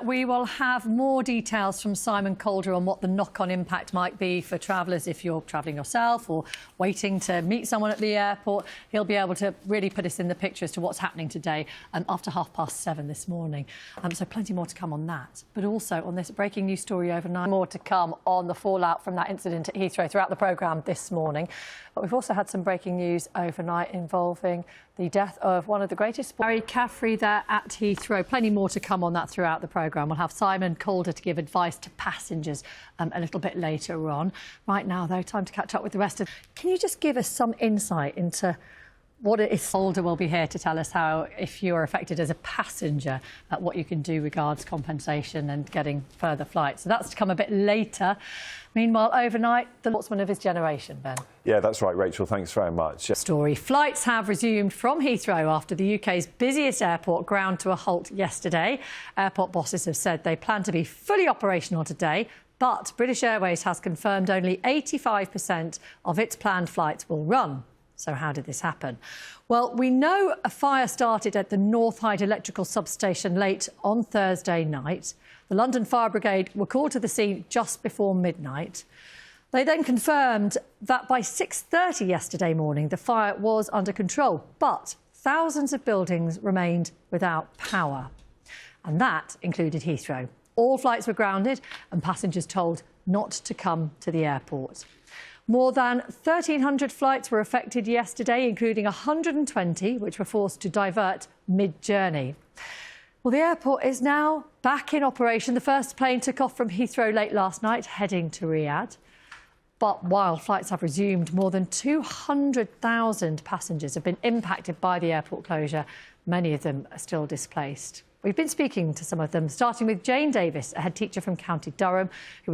we will have more details from Simon Calder on what the knock-on impact might be for travellers if you're travelling yourself or waiting to meet someone at the airport. He'll be able to really put us in the picture as to what's happening today after 7:30 this morning. So plenty more to come on that. But also on this breaking news story overnight, more to come on the fallout from that incident at Heathrow throughout the programme this morning. But we've also had some breaking news overnight involving the death of one of the greatest, Barry Caffrey, there at Heathrow. Plenty more to come on that throughout the programme. We'll have Simon Calder to give advice to passengers a little bit later on. Right now, though, time to catch up with the rest of... Can you just give us some insight into what it is? Calder will be here to tell us how, if you're affected as a passenger, what you can do regards compensation and getting further flights. So that's to come a bit later. Meanwhile, overnight, the sportsman of his generation, Ben. Yeah, that's right, Rachel. Thanks very much. Story. Flights have resumed from Heathrow after the UK's busiest airport ground to a halt yesterday. Airport bosses have said they plan to be fully operational today, but British Airways has confirmed only 85% of its planned flights will run. So how did this happen? Well, we know a fire started at the North Hyde electrical substation late on Thursday night. The London Fire Brigade were called to the scene just before midnight. They then confirmed that by 6:30 yesterday morning, the fire was under control, but thousands of buildings remained without power. And that included Heathrow. All flights were grounded and passengers told not to come to the airport. More than 1,300 flights were affected yesterday, including 120 which were forced to divert mid-journey. Well, the airport is now back in operation. The first plane took off from Heathrow late last night, heading to Riyadh. But while flights have resumed, more than 200,000 passengers have been impacted by the airport closure. Many of them are still displaced. We've been speaking to some of them, starting with Jane Davis, a head teacher from County Durham, who